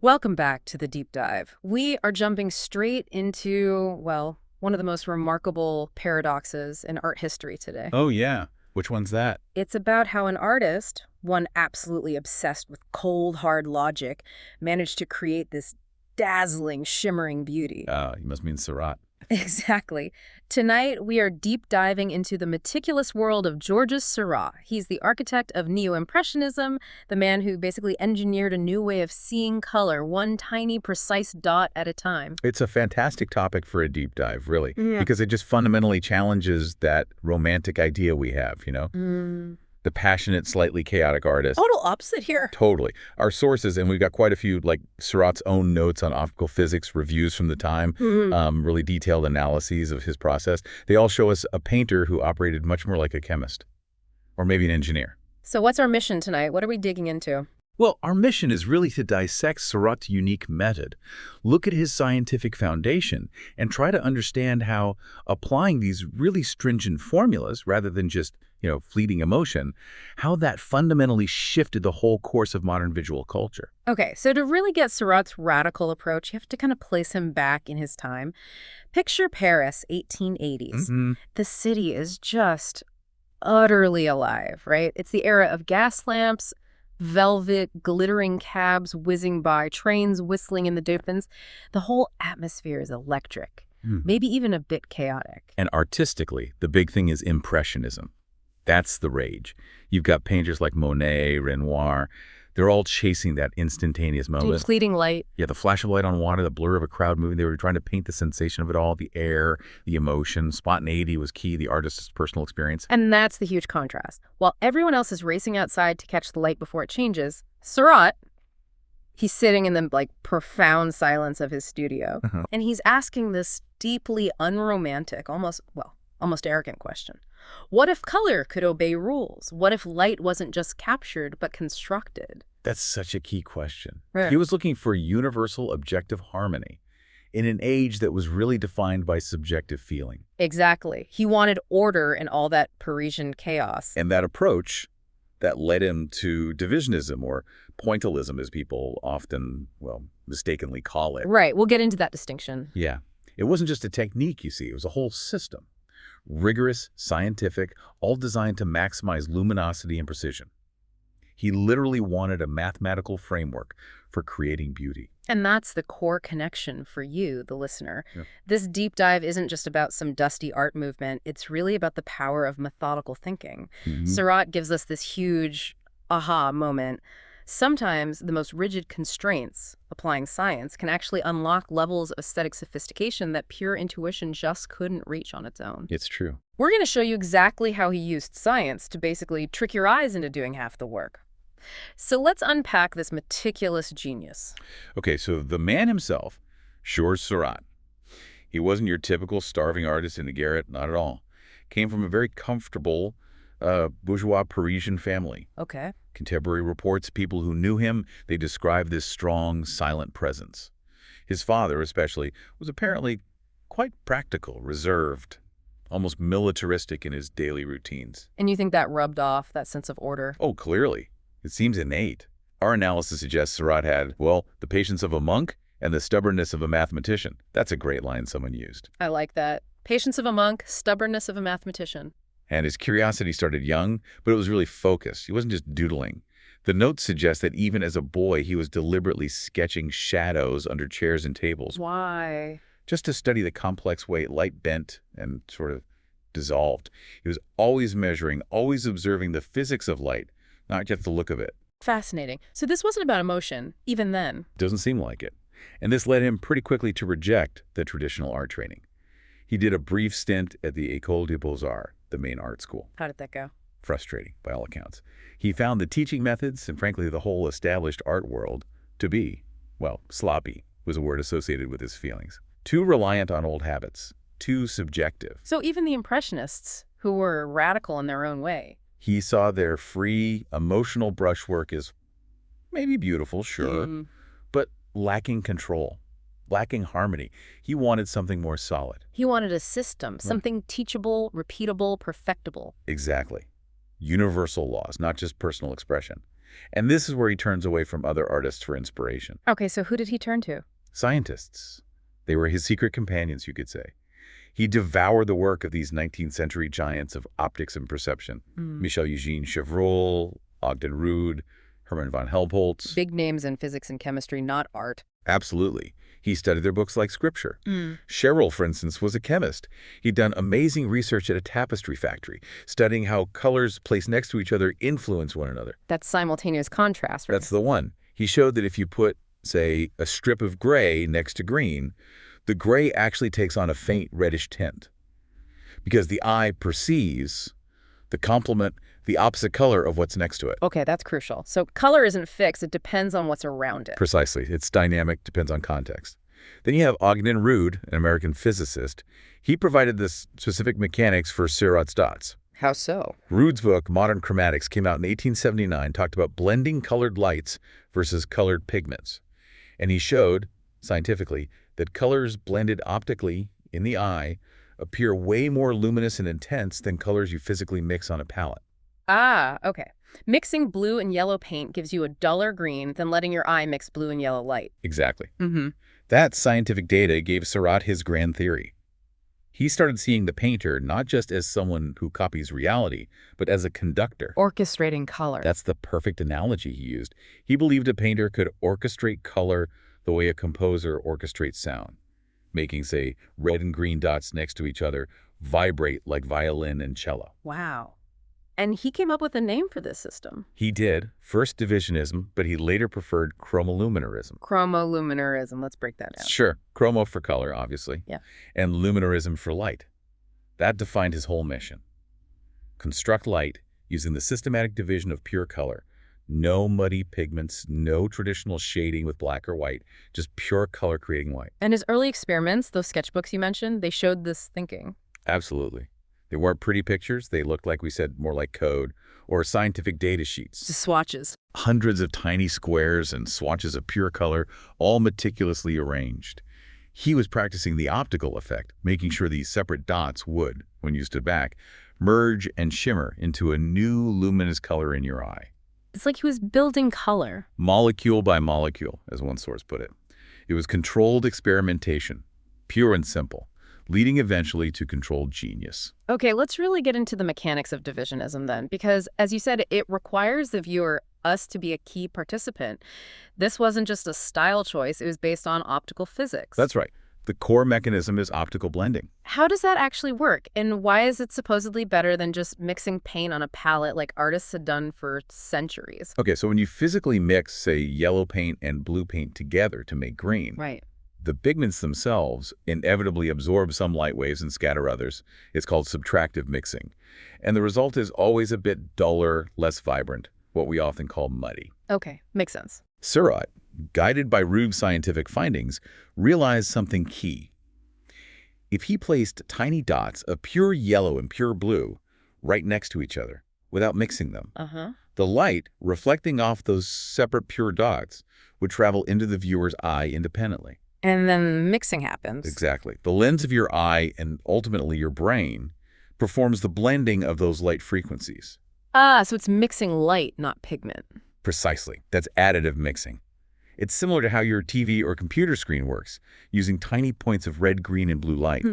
Welcome back to the deep dive. We are jumping straight into, well, one of the most remarkable paradoxes in art history today. Oh, yeah. Which one's that? It's about how an artist, one absolutely obsessed with cold, hard logic, managed to create this dazzling, shimmering beauty. You must mean Seurat. Exactly. Tonight, we are deep diving into the meticulous world of Georges Seurat. He's the architect of Neo-Impressionism, the man who basically engineered a new way of seeing color, one tiny, precise dot at a time. It's a fantastic topic for a deep dive, really, Yeah. because it just fundamentally challenges that romantic idea we have, The passionate, slightly chaotic artist. Total opposite here. Totally. Our sources, and we've got quite a few, like Seurat's own notes on optical physics, reviews from the time, really detailed analyses of his process. They all show us a painter who operated much more like a chemist, or maybe an engineer. So what's our mission tonight? What are we digging into? Well, our mission is really to dissect Seurat's unique method, look at his scientific foundation, and try to understand how applying these really stringent formulas, rather than just, fleeting emotion, how that fundamentally shifted the whole course of modern visual culture. Okay, so to really get Seurat's radical approach, you have to kind of place him back in his time. Picture Paris, 1880s. The city is just utterly alive, right? It's the era of gas lamps, velvet, glittering cabs whizzing by, trains whistling in the distance. The whole atmosphere is electric, maybe even a bit chaotic. And artistically, the big thing is Impressionism. That's the rage. You've got painters like Monet, Renoir. They're all chasing that instantaneous moment. Fleeting light. Yeah, the flash of light on water, the blur of a crowd moving. They were trying to paint the sensation of it all, the air, the emotion. Spontaneity was key, the artist's personal experience. And that's the huge contrast. While everyone else is racing outside to catch the light before it changes, Seurat, he's sitting in the profound silence of his studio, and he's asking this deeply unromantic, almost arrogant question. What if color could obey rules? What if light wasn't just captured, but constructed? That's such a key question. Right. He was looking for universal objective harmony in an age that was really defined by subjective feeling. Exactly. He wanted order in all that Parisian chaos. And that approach that led him to Divisionism, or Pointillism, as people often, mistakenly call it. Right. We'll get into that distinction. Yeah. It wasn't just a technique, you see. It was a whole system. Rigorous, scientific, all designed to maximize luminosity and precision. He literally wanted a mathematical framework for creating beauty. And that's the core connection for you, the listener. Yeah. This deep dive isn't just about some dusty art movement. It's really about the power of methodical thinking. Seurat gives us this huge aha moment. Sometimes the most rigid constraints, applying science, can actually unlock levels of aesthetic sophistication that pure intuition just couldn't reach on its own. It's true. We're going to show you exactly how he used science to basically trick your eyes into doing half the work. So let's unpack this meticulous genius. Okay, so the man himself, Georges Seurat, he wasn't your typical starving artist in a garret, not at all. Came from a very comfortable bourgeois Parisian family. Okay. Contemporary reports, people who knew him, they describe this strong, silent presence. His father, especially, was apparently quite practical, reserved, almost militaristic in his daily routines. And you think that rubbed off, that sense of order? Oh, clearly. It seems innate. Our analysis suggests Seurat had, the patience of a monk and the stubbornness of a mathematician. That's a great line someone used. I like that. Patience of a monk, stubbornness of a mathematician. And his curiosity started young, but it was really focused. He wasn't just doodling. The notes suggest that even as a boy, he was deliberately sketching shadows under chairs and tables. Why? Just to study the complex way light bent and sort of dissolved. He was always measuring, always observing the physics of light, not just the look of it. Fascinating. So this wasn't about emotion, even then. Doesn't seem like it. And this led him pretty quickly to reject the traditional art training. He did a brief stint at the École des Beaux-Arts, the main art school. How did that go? Frustrating, by all accounts. He found the teaching methods and, frankly, the whole established art world to be, sloppy was a word associated with his feelings. Too reliant on old habits, too subjective. So even the Impressionists, who were radical in their own way. He saw their free, emotional brushwork as maybe beautiful, sure, but lacking control, lacking harmony. He wanted something more solid. He wanted a system, something teachable, repeatable, perfectible. Exactly. Universal laws, not just personal expression. And this is where he turns away from other artists for inspiration. Okay, so who did he turn to? Scientists. They were his secret companions, you could say. He devoured the work of these 19th century giants of optics and perception. Michel-Eugène Chevreul, Ogden Rood, Hermann von Helmholtz. Big names in physics and chemistry, not art. Absolutely. He studied their books like scripture. Chevreul, for instance, was a chemist. He'd done amazing research at a tapestry factory, studying how colors placed next to each other influence one another. That's simultaneous contrast, right? That's the one. He showed that if you put, say, a strip of gray next to green, the gray actually takes on a faint reddish tint because the eye perceives the complement, the opposite color of what's next to it. Okay, that's crucial. So color isn't fixed. It depends on what's around it. Precisely. It's dynamic, depends on context. Then you have Ogden Rood, an American physicist. He provided the specific mechanics for Seurat's dots. How so? Rood's book, Modern Chromatics, came out in 1879, talked about blending colored lights versus colored pigments. And he showed, scientifically, that colors blended optically in the eye appear way more luminous and intense than colors you physically mix on a palette. Ah, okay. Mixing blue and yellow paint gives you a duller green than letting your eye mix blue and yellow light. Exactly. That scientific data gave Seurat his grand theory. He started seeing the painter not just as someone who copies reality, but as a conductor. Orchestrating color. That's the perfect analogy he used. He believed a painter could orchestrate color the way a composer orchestrates sound, making, say, red and green dots next to each other vibrate like violin and cello. Wow. And he came up with a name for this system. He did, first Divisionism, but he later preferred chromoluminarism. Chromoluminarism, let's break that down. Sure, chromo for color, obviously, Yeah. and luminarism for light. That defined his whole mission. Construct light using the systematic division of pure color. No muddy pigments, no traditional shading with black or white, just pure color creating white. And his early experiments, those sketchbooks you mentioned, they showed this thinking. Absolutely. They weren't pretty pictures. They looked, like we said, more like code or scientific data sheets. Just swatches. Hundreds of tiny squares and swatches of pure color, all meticulously arranged. He was practicing the optical effect, making sure these separate dots would, when you stood back, merge and shimmer into a new luminous color in your eye. It's like he was building color. Molecule by molecule, as one source put it. It was controlled experimentation, pure and simple, leading eventually to controlled genius. Okay, let's really get into the mechanics of Divisionism then, because as you said, it requires the viewer, us, to be a key participant. This wasn't just a style choice, it was based on optical physics. That's right. The core mechanism is optical blending. How does that actually work? And why is it supposedly better than just mixing paint on a palette like artists had done for centuries? Okay, so when you physically mix, say, yellow paint and blue paint together to make green, Right. the pigments themselves inevitably absorb some light waves and scatter others. It's called subtractive mixing. And the result is always a bit duller, less vibrant, what we often call muddy. Okay, makes sense. Seurat, guided by Rood's scientific findings, realized something key. If he placed tiny dots of pure yellow and pure blue right next to each other without mixing them, the light reflecting off those separate pure dots would travel into the viewer's eye independently. And then mixing happens. Exactly. The lens of your eye and ultimately your brain performs the blending of those light frequencies. Ah, so it's mixing light, not pigment. Precisely. That's additive mixing. It's similar to how your TV or computer screen works, using tiny points of red, green, and blue light.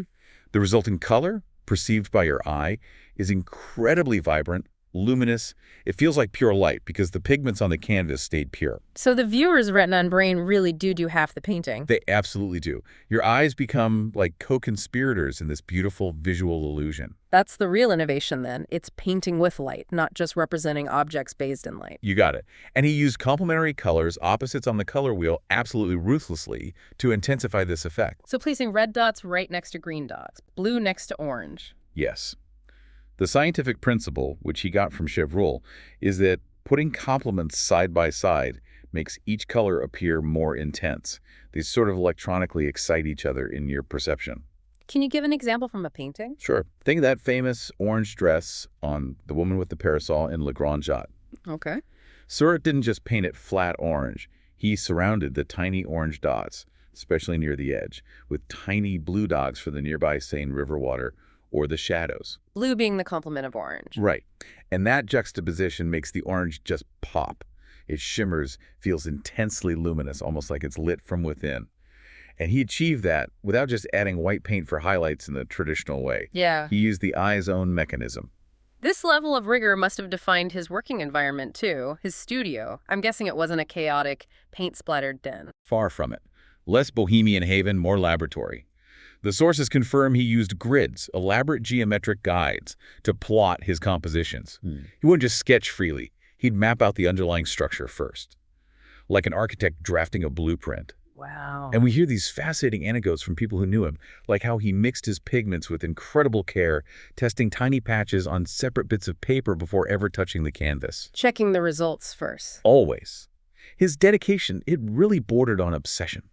The resulting color, perceived by your eye, is incredibly vibrant, luminous. It feels like pure light because the pigments on the canvas stayed pure. So the viewer's retina and brain really do half the painting. They absolutely do. Your eyes become like co-conspirators in this beautiful visual illusion. That's the real innovation then. It's painting with light, not just representing objects bathed in light. You got it. And he used complementary colors, opposites on the color wheel, absolutely ruthlessly to intensify this effect. So placing red dots right next to green dots, blue next to orange. Yes. The scientific principle, which he got from Chevreul, is that putting complements side by side makes each color appear more intense. They sort of electronically excite each other in your perception. Can you give an example from a painting? Sure. Think of that famous orange dress on the woman with the parasol in Jatte. Okay. Seurat didn't just paint it flat orange. He surrounded the tiny orange dots, especially near the edge, with tiny blue dots for the nearby Seine river water or the shadows. Blue being the complement of orange. Right. And that juxtaposition makes the orange just pop. It shimmers, feels intensely luminous, almost like it's lit from within. And he achieved that without just adding white paint for highlights in the traditional way. Yeah. He used the eye's own mechanism. This level of rigor must have defined his working environment, too, his studio. I'm guessing it wasn't a chaotic, paint-splattered den. Far from it. Less bohemian haven, more laboratory. The sources confirm he used grids, elaborate geometric guides, to plot his compositions. He wouldn't just sketch freely. He'd map out the underlying structure first, like an architect drafting a blueprint. Wow. And we hear these fascinating anecdotes from people who knew him, like how he mixed his pigments with incredible care, testing tiny patches on separate bits of paper before ever touching the canvas. Checking the results first. Always. His dedication, it really bordered on obsession.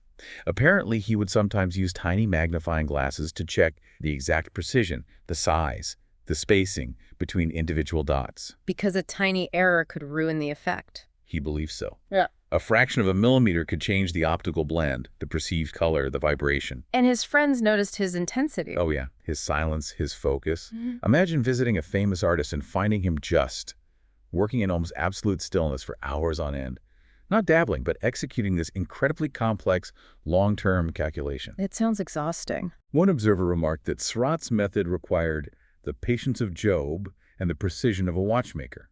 Apparently, he would sometimes use tiny magnifying glasses to check the exact precision, the size, the spacing between individual dots. Because a tiny error could ruin the effect. He believed so. Yeah. A fraction of a millimeter could change the optical blend, the perceived color, the vibration. And his friends noticed his intensity. Oh yeah, his silence, his focus. Imagine visiting a famous artist and finding him just working in almost absolute stillness for hours on end. Not dabbling, but executing this incredibly complex, long-term calculation. It sounds exhausting. One observer remarked that Seurat's method required the patience of Job and the precision of a watchmaker.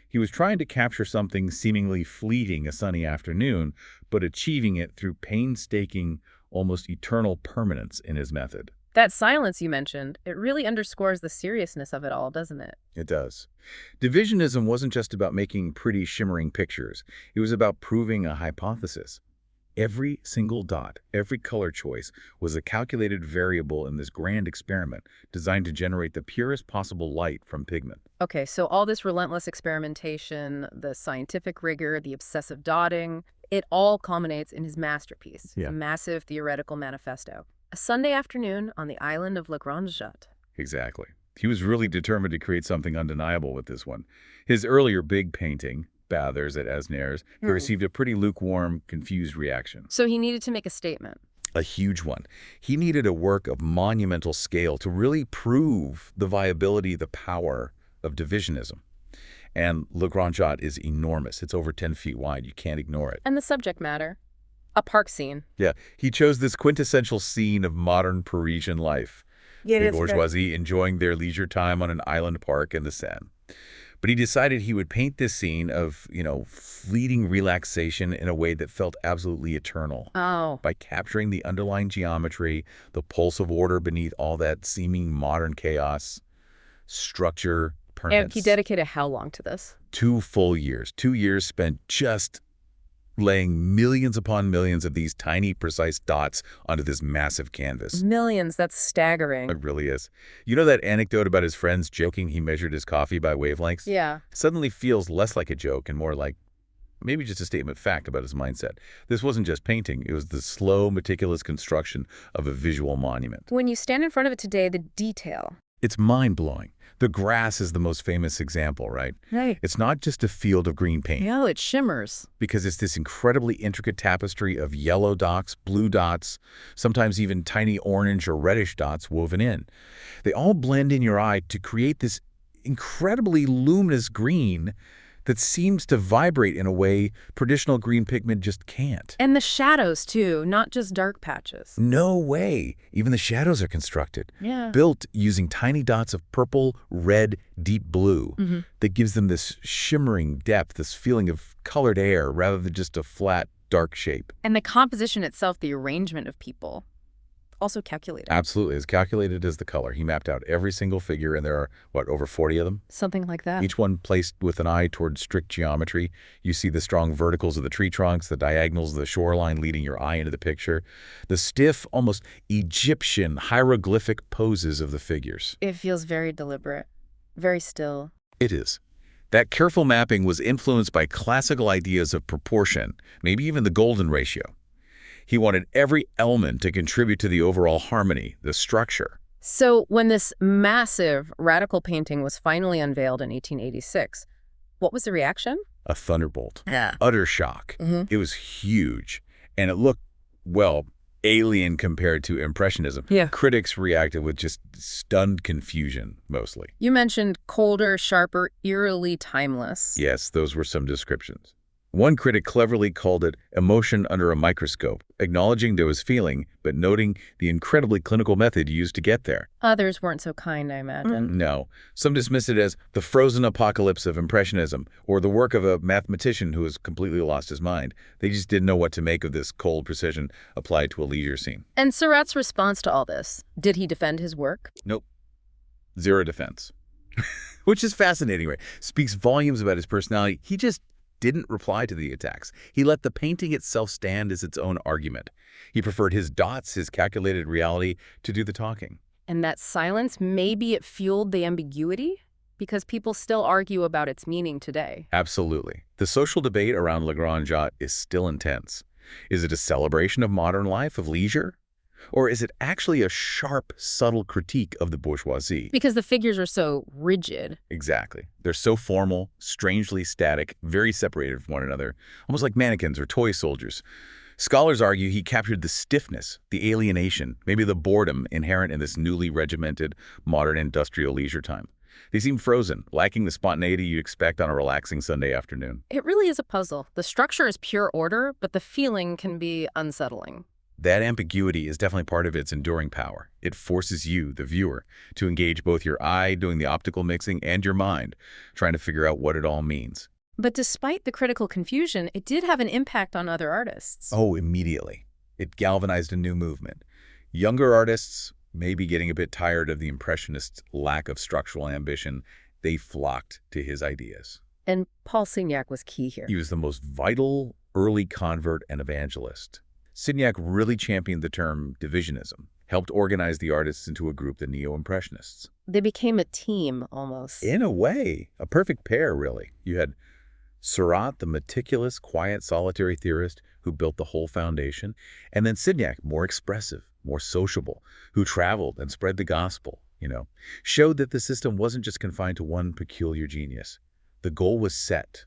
He was trying to capture something seemingly fleeting a sunny afternoon, but achieving it through painstaking, almost eternal permanence in his method. That silence you mentioned, it really underscores the seriousness of it all, doesn't it? It does. Divisionism wasn't just about making pretty, shimmering pictures. It was about proving a hypothesis. Every single dot, every color choice was a calculated variable in this grand experiment designed to generate the purest possible light from pigment. Okay, so all this relentless experimentation, the scientific rigor, the obsessive dotting, it all culminates in his masterpiece, a massive theoretical manifesto. A Sunday afternoon on the island of Grande. Exactly. He was really determined to create something undeniable with this one. His earlier big painting, Bathers at Asnières, he received a pretty lukewarm, confused reaction. So he needed to make a statement. A huge one. He needed a work of monumental scale to really prove the viability, the power of Divisionism. And Le Grand Jatte is enormous. It's over 10 feet wide. You can't ignore it. And the subject matter? A park scene. Yeah, he chose this quintessential scene of modern Parisian life. The bourgeoisie enjoying their leisure time on an island park in the Seine. But he decided he would paint this scene of, fleeting relaxation in a way that felt absolutely eternal. Oh. By capturing the underlying geometry, the pulse of order beneath all that seeming modern chaos, structure, permanence. And he dedicated how long to this? 2 full years. 2 years spent just laying millions upon millions of these tiny, precise dots onto this massive canvas. Millions, that's staggering. It really is. You know that anecdote about his friends joking he measured his coffee by wavelengths? Yeah. Suddenly feels less like a joke and more like maybe just a statement of fact about his mindset. This wasn't just painting. It was the slow, meticulous construction of a visual monument. When you stand in front of it today, the detail. It's mind-blowing. The grass is the most famous example, right? Right. It's not just a field of green paint. No, it shimmers. Because it's this incredibly intricate tapestry of yellow dots, blue dots, sometimes even tiny orange or reddish dots woven in. They all blend in your eye to create this incredibly luminous green that seems to vibrate in a way traditional green pigment just can't. And the shadows, too, not just dark patches. No way. Even the shadows are constructed. Yeah. Built using tiny dots of purple, red, deep blue that gives them this shimmering depth, this feeling of colored air rather than just a flat, dark shape. And the composition itself, the arrangement of people, also calculated. Absolutely. As calculated as the color. He mapped out every single figure, and there are, over 40 of them? Something like that. Each one placed with an eye toward strict geometry. You see the strong verticals of the tree trunks, the diagonals of the shoreline leading your eye into the picture, the stiff, almost Egyptian hieroglyphic poses of the figures. It feels very deliberate, very still. It is. That careful mapping was influenced by classical ideas of proportion, maybe even the golden ratio. He wanted every element to contribute to the overall harmony, the structure. So when this massive, radical painting was finally unveiled in 1886, what was the reaction? A thunderbolt. Yeah. Utter shock. It was huge. And it looked, alien compared to Impressionism. Yeah. Critics reacted with just stunned confusion, mostly. You mentioned colder, sharper, eerily timeless. Yes, those were some descriptions. One critic cleverly called it emotion under a microscope, acknowledging there was feeling, but noting the incredibly clinical method used to get there. Others weren't so kind, I imagine. No. Some dismiss it as the frozen apocalypse of Impressionism, or the work of a mathematician who has completely lost his mind. They just didn't know what to make of this cold precision applied to a leisure scene. And Seurat's response to all this? Did he defend his work? Nope. Zero defense. Which is fascinating, right? Speaks volumes about his personality. He just didn't reply to the attacks. He let the painting itself stand as its own argument. He preferred his dots, his calculated reality, to do the talking. And that silence, maybe it fueled the ambiguity? Because people still argue about its meaning today. Absolutely. The social debate around Le Grand Jatte is still intense. Is it a celebration of modern life, of leisure? Or is it actually a sharp, subtle critique of the bourgeoisie? Because the figures are so rigid. Exactly. They're so formal, strangely static, very separated from one another, almost like mannequins or toy soldiers. Scholars argue he captured the stiffness, the alienation, maybe the boredom inherent in this newly regimented, modern industrial leisure time. They seem frozen, lacking the spontaneity you'd expect on a relaxing Sunday afternoon. It really is a puzzle. The structure is pure order, but the feeling can be unsettling. That ambiguity is definitely part of its enduring power. It forces you, the viewer, to engage both your eye doing the optical mixing and your mind, trying to figure out what it all means. But despite the critical confusion, it did have an impact on other artists. Oh, immediately. It galvanized a new movement. Younger artists, maybe getting a bit tired of the Impressionists' lack of structural ambition, they flocked to his ideas. And Paul Signac was key here. He was the most vital early convert and evangelist. Signac really championed the term Divisionism, helped organize the artists into a group, the Neo-Impressionists. They became a team, almost. In a way, a perfect pair, really. You had Seurat, the meticulous, quiet, solitary theorist who built the whole foundation, and then Signac, more expressive, more sociable, who traveled and spread the gospel, showed that the system wasn't just confined to one peculiar genius. The goal was set.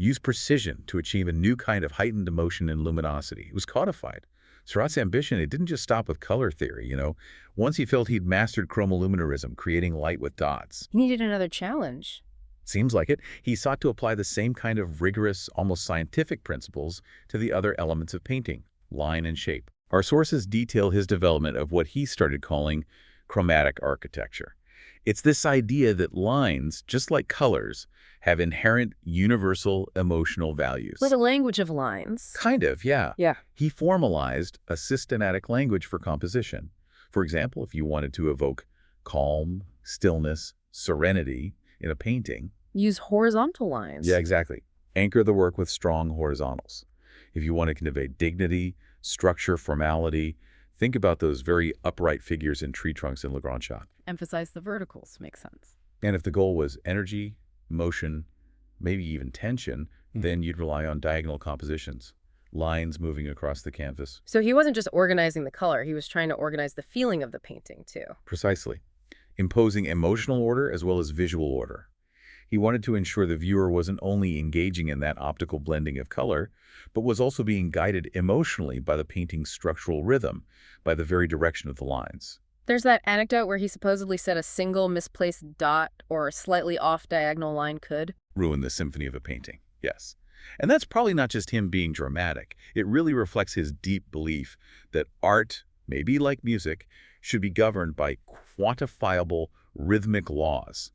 Use precision to achieve a new kind of heightened emotion and luminosity. It was codified. Seurat's ambition, it didn't just stop with color theory, Once he felt he'd mastered chromoluminarism, creating light with dots. He needed another challenge. Seems like it. He sought to apply the same kind of rigorous, almost scientific principles to the other elements of painting, line and shape. Our sources detail his development of what he started calling chromatic architecture. It's this idea that lines, just like colors, have inherent universal emotional values. Like a language of lines. Kind of, yeah. Yeah. He formalized a systematic language for composition. For example, if you wanted to evoke calm, stillness, serenity in a painting. Use horizontal lines. Yeah, exactly. Anchor the work with strong horizontals. If you want to convey dignity, structure, formality, think about those very upright figures in tree trunks in Le Grand Jatte. Emphasize the verticals. Makes sense. And if the goal was energy, motion, maybe even tension, then you'd rely on diagonal compositions, lines moving across the canvas. So he wasn't just organizing the color, he was trying to organize the feeling of the painting, too. Precisely. Imposing emotional order as well as visual order. He wanted to ensure the viewer wasn't only engaging in that optical blending of color, but was also being guided emotionally by the painting's structural rhythm, by the very direction of the lines. There's that anecdote where he supposedly said a single misplaced dot or a slightly off-diagonal line could ruin the symphony of a painting, yes. And that's probably not just him being dramatic. It really reflects his deep belief that art, maybe like music, should be governed by quantifiable rhythmic laws.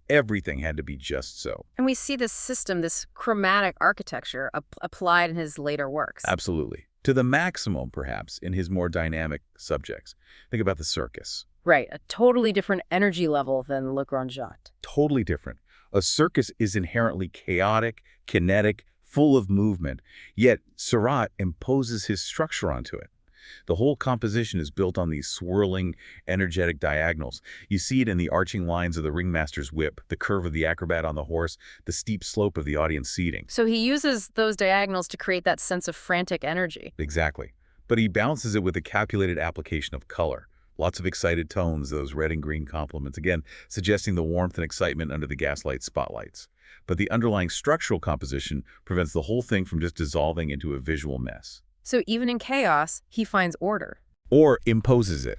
Everything had to be just so. And we see this system, this chromatic architecture, applied in his later works. Absolutely. To the maximum, perhaps, in his more dynamic subjects. Think about the Circus. Right, a totally different energy level than Le Grand Jatte. Totally different. A circus is inherently chaotic, kinetic, full of movement, yet Seurat imposes his structure onto it. The whole composition is built on these swirling, energetic diagonals. You see it in the arching lines of the ringmaster's whip, the curve of the acrobat on the horse, the steep slope of the audience seating. So he uses those diagonals to create that sense of frantic energy. Exactly. But he balances it with a calculated application of color. Lots of excited tones, those red and green complements, again, suggesting the warmth and excitement under the gaslight spotlights. But the underlying structural composition prevents the whole thing from just dissolving into a visual mess. So even in chaos, he finds order. Or imposes it.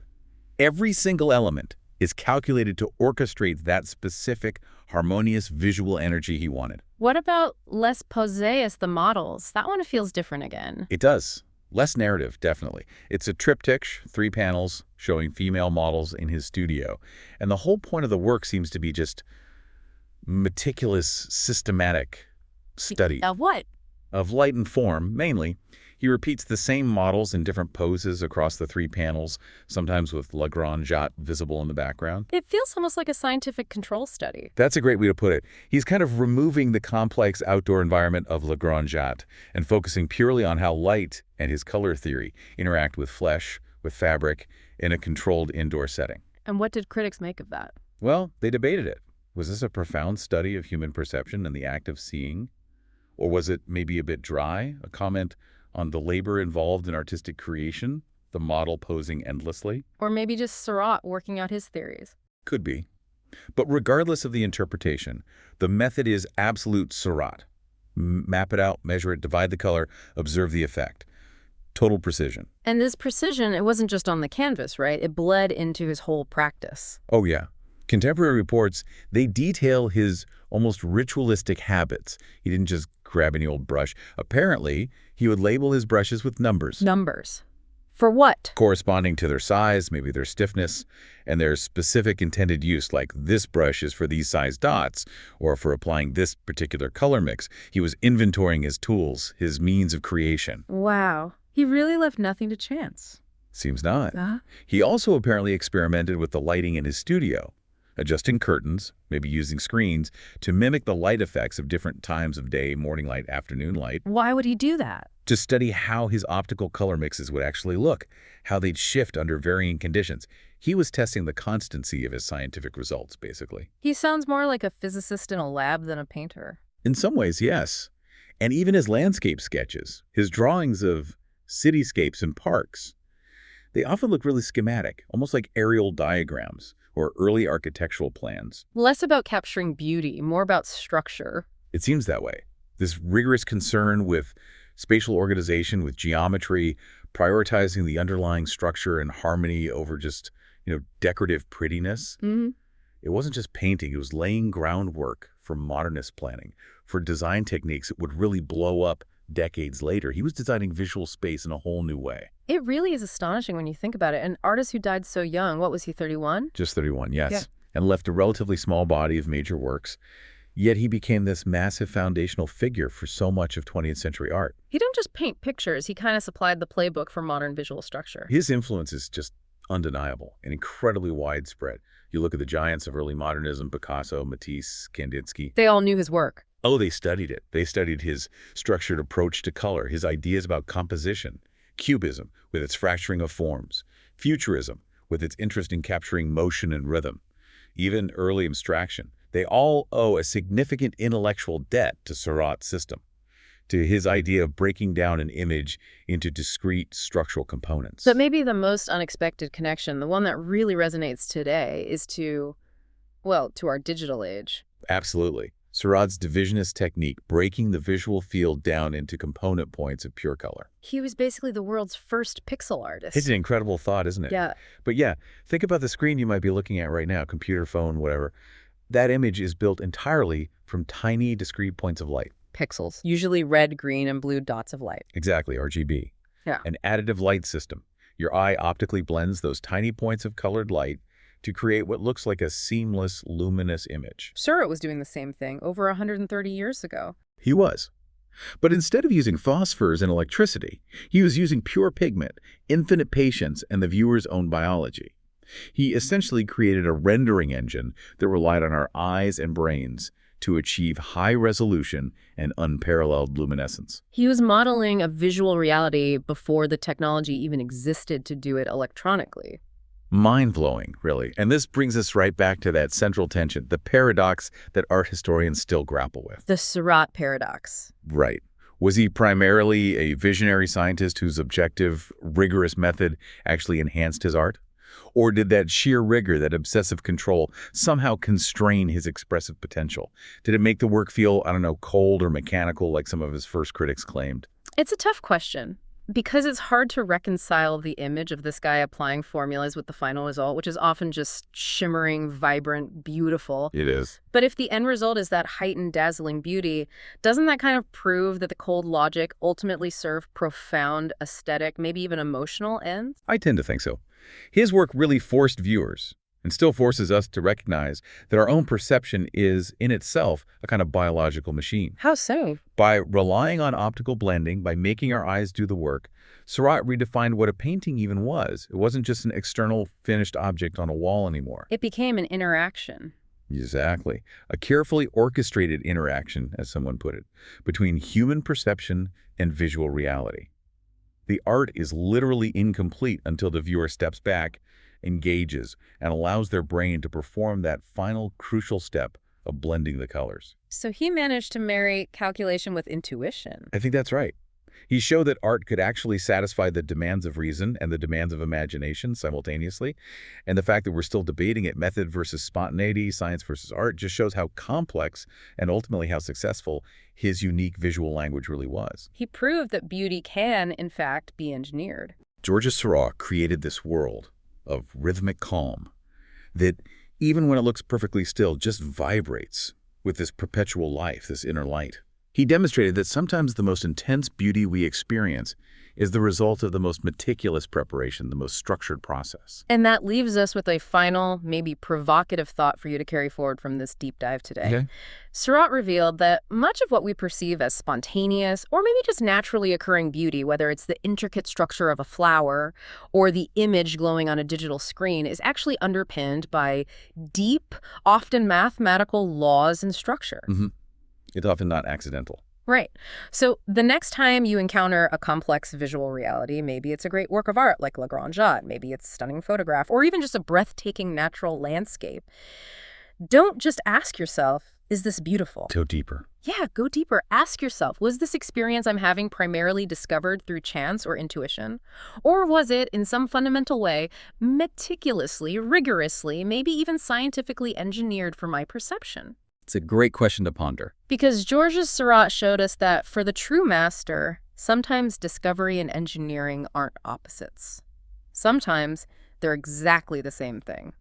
Every single element, is calculated to orchestrate that specific, harmonious visual energy he wanted. What about Les Poseuses, the models? That one feels different again. It does. Less narrative, definitely. It's a triptych, 3 panels, showing female models in his studio. And the whole point of the work seems to be just meticulous, systematic study. Of what? Of light and form, mainly. He repeats the same models in different poses across the 3 panels, sometimes with La Grande Jatte visible in the background. It feels almost like a scientific control study. That's a great way to put it. He's kind of removing the complex outdoor environment of La Grande Jatte and focusing purely on how light and his color theory interact with flesh, with fabric, in a controlled indoor setting. And what did critics make of that? Well, they debated it. Was this a profound study of human perception and the act of seeing? Or was it maybe a bit dry, a comment on the labor involved in artistic creation, the model posing endlessly? Or maybe just Seurat working out his theories. Could be. But regardless of the interpretation, the method is absolute Seurat. Map it out, measure it, divide the color, observe the effect. Total precision. And this precision, it wasn't just on the canvas, right? It bled into his whole practice. Oh, yeah. Contemporary reports, they detail his almost ritualistic habits. He didn't just grab any old brush. Apparently, he would label his brushes with numbers. Numbers. For what? Corresponding to their size, maybe their stiffness, and their specific intended use, like this brush is for these size dots, or for applying this particular color mix. He was inventorying his tools, his means of creation. Wow. He really left nothing to chance. Seems not. He also apparently experimented with the lighting in his studio, adjusting curtains, maybe using screens, to mimic the light effects of different times of day, morning light, afternoon light. Why would he do that? To study how his optical color mixes would actually look, how they'd shift under varying conditions. He was testing the constancy of his scientific results, basically. He sounds more like a physicist in a lab than a painter. In some ways, yes. And even his landscape sketches, his drawings of cityscapes and parks, they often look really schematic, almost like aerial diagrams or early architectural plans. Less about capturing beauty, more about structure. It seems that way. This rigorous concern with spatial organization, with geometry, prioritizing the underlying structure and harmony over just, decorative prettiness. It wasn't just painting, it was laying groundwork for modernist planning, for design techniques that would really blow up decades later. He was designing visual space in a whole new way. It really is astonishing when you think about it. An artist who died so young, what was he, 31? Just 31, yes. Yeah. And left a relatively small body of major works. Yet he became this massive foundational figure for so much of 20th century art. He didn't just paint pictures, he kind of supplied the playbook for modern visual structure. His influence is just undeniable and incredibly widespread. You look at the giants of early modernism, Picasso, Matisse, Kandinsky. They all knew his work. Oh, they studied it. They studied his structured approach to color, his ideas about composition, Cubism with its fracturing of forms, Futurism with its interest in capturing motion and rhythm, even early abstraction. They all owe a significant intellectual debt to Seurat's system, to his idea of breaking down an image into discrete structural components. But maybe the most unexpected connection, the one that really resonates today, is to our digital age. Absolutely. Seurat's divisionist technique, breaking the visual field down into component points of pure color. He was basically the world's first pixel artist. It's an incredible thought, isn't it? Yeah. But yeah, think about the screen you might be looking at right now, computer, phone, whatever. That image is built entirely from tiny, discrete points of light. Pixels. Usually red, green, and blue dots of light. Exactly, RGB. Yeah. An additive light system. Your eye optically blends those tiny points of colored light to create what looks like a seamless, luminous image. Seurat was doing the same thing over 130 years ago. He was. But instead of using phosphors and electricity, he was using pure pigment, infinite patience, and the viewer's own biology. He essentially created a rendering engine that relied on our eyes and brains to achieve high resolution and unparalleled luminescence. He was modeling a visual reality before the technology even existed to do it electronically. Mind-blowing, really. And this brings us right back to that central tension, the paradox that art historians still grapple with. The Seurat paradox. Right. Was he primarily a visionary scientist whose objective, rigorous method actually enhanced his art? Or did that sheer rigor, that obsessive control, somehow constrain his expressive potential? Did it make the work feel, cold or mechanical like some of his first critics claimed? It's a tough question. because it's hard to reconcile the image of this guy applying formulas with the final result, which is often just shimmering, vibrant, beautiful. It is. But if the end result is that heightened, dazzling beauty, doesn't that kind of prove that the cold logic ultimately served profound aesthetic, maybe even emotional ends? I tend to think so. His work really forced viewers, and still forces us to recognize that our own perception is, in itself, a kind of biological machine. How so? By relying on optical blending, by making our eyes do the work, Seurat redefined what a painting even was. It wasn't just an external, finished object on a wall anymore. It became an interaction. Exactly. A carefully orchestrated interaction, as someone put it, between human perception and visual reality. The art is literally incomplete until the viewer steps back, engages, and allows their brain to perform that final crucial step of blending the colors. So he managed to marry calculation with intuition. I think that's right. He showed that art could actually satisfy the demands of reason and the demands of imagination simultaneously. And the fact that we're still debating it, method versus spontaneity, science versus art, just shows how complex and ultimately how successful his unique visual language really was. He proved that beauty can, in fact, be engineered. Georges Seurat created this world of rhythmic calm that, even when it looks perfectly still, just vibrates with this perpetual life, this inner light. He demonstrated that sometimes the most intense beauty we experience is the result of the most meticulous preparation, the most structured process. And that leaves us with a final, maybe provocative thought for you to carry forward from this deep dive today. Okay. Seurat revealed that much of what we perceive as spontaneous or maybe just naturally occurring beauty, whether it's the intricate structure of a flower or the image glowing on a digital screen, is actually underpinned by deep, often mathematical laws and structure. It's often not accidental. Right. So the next time you encounter a complex visual reality, maybe it's a great work of art like La Grande Jatte, maybe it's a stunning photograph, or even just a breathtaking natural landscape, don't just ask yourself, is this beautiful? Go deeper. Yeah, go deeper. Ask yourself, was this experience I'm having primarily discovered through chance or intuition? Or was it, in some fundamental way, meticulously, rigorously, maybe even scientifically engineered for my perception? It's a great question to ponder. Because Georges Seurat showed us that for the true master, sometimes discovery and engineering aren't opposites. Sometimes they're exactly the same thing.